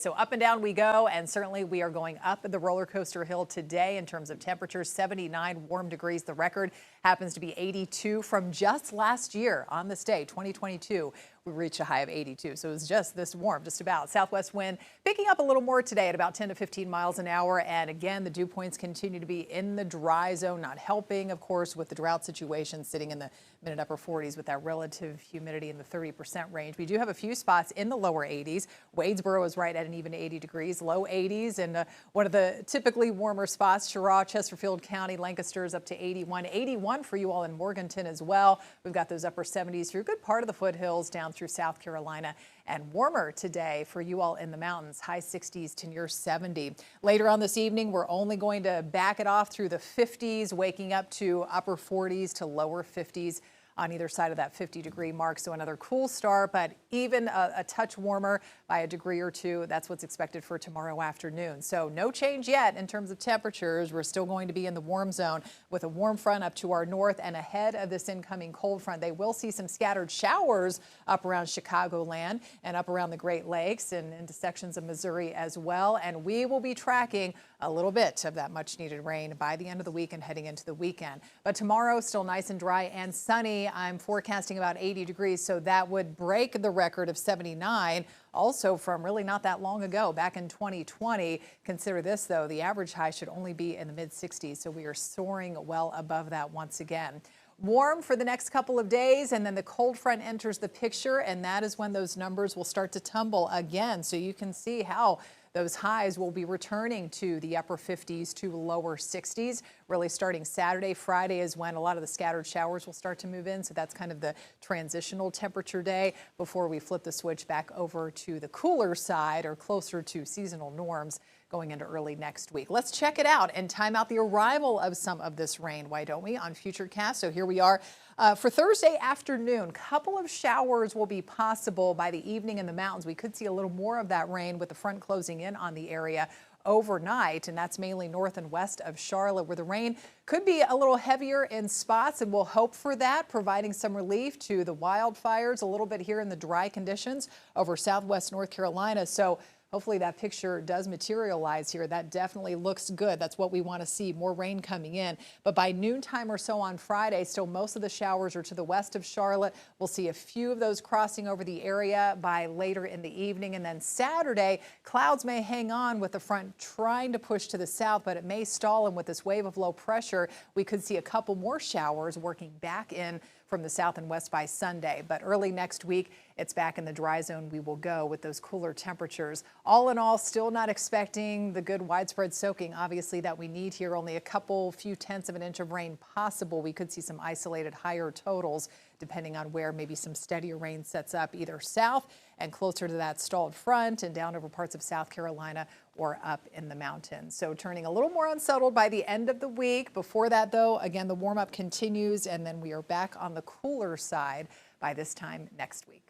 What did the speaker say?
So up and down we go, and certainly we are going up the roller coaster hill today in terms of temperatures. 79 warm degrees. The record happens to be 82 from just last year on this day, 2022. We reached a high of 82, so it was just this warm, just about. Southwest wind picking up a little more today at about 10 to 15 miles an hour. And again, the dew points continue to be in the dry zone, not helping, of course, with the drought situation, sitting in the mid and upper 40s with that relative humidity in the 30% range. We do have a few spots in the lower 80s. Wadesboro is right at an even 80 degrees, low 80s, and one of the typically warmer spots, Cheraw, Chesterfield County, Lancaster is up to 81. 81 for you all in Morganton as well. We've got those upper 70s through a good part of the foothills down through South Carolina, and warmer today for you all in the mountains, high 60s to near 70. Later on this evening, we're only going to back it off through the 50s, waking up to upper 40s to lower 50s on either side of that 50-degree mark. So another cool start, but even a touch warmer by a degree or two. That's what's expected for tomorrow afternoon. So no change yet in terms of temperatures. We're still going to be in the warm zone with a warm front up to our north, and ahead of this incoming cold front, they will see some scattered showers up around Chicagoland and up around the Great Lakes and into sections of Missouri as well. And we will be tracking a little bit of that much needed rain by the end of the week and heading into the weekend. But tomorrow, still nice and dry and sunny. I'm forecasting about 80 degrees, so that would break the record of 79, also from really not that long ago, back in 2020. Consider this, though, the average high should only be in the mid-60s, so we are soaring well above that once again. Warm for the next couple of days, and then the cold front enters the picture, and that is when those numbers will start to tumble again. So you can see how those highs will be returning to the upper 50s to lower 60s. Really starting Saturday, Friday is when a lot of the scattered showers will start to move in. So that's kind of the transitional temperature day before we flip the switch back over to the cooler side or closer to seasonal norms going into early next week. Let's check it out and time out the arrival of some of this rain, why don't we, on Futurecast. So here we are for Thursday afternoon. Couple of showers will be possible by the evening in the mountains. We could see a little more of that rain with the front closing in on the area overnight, and that's mainly north and west of Charlotte, where the rain could be a little heavier in spots, and we'll hope for that, providing some relief to the wildfires a little bit here in the dry conditions over southwest North Carolina. So hopefully that picture does materialize here. That definitely looks good. That's what we want to see, more rain coming in. But by noontime or so on Friday, still most of the showers are to the west of Charlotte. We'll see a few of those crossing over the area by later in the evening. And then Saturday, clouds may hang on with the front trying to push to the south, but it may stall. And with this wave of low pressure, we could see a couple more showers working back in from the south and west by Sunday. But early next week, it's back in the dry zone. We will go with those cooler temperatures. All in all, still not expecting the good widespread soaking, obviously, that we need here. Only a few tenths of an inch of rain possible. We could see some isolated higher totals depending on where maybe some steadier rain sets up either south and closer to that stalled front and down over parts of South Carolina or up in the mountains. So turning a little more unsettled by the end of the week. Before that, though, again, the warm up continues, and then we are back on the cooler side by this time next week.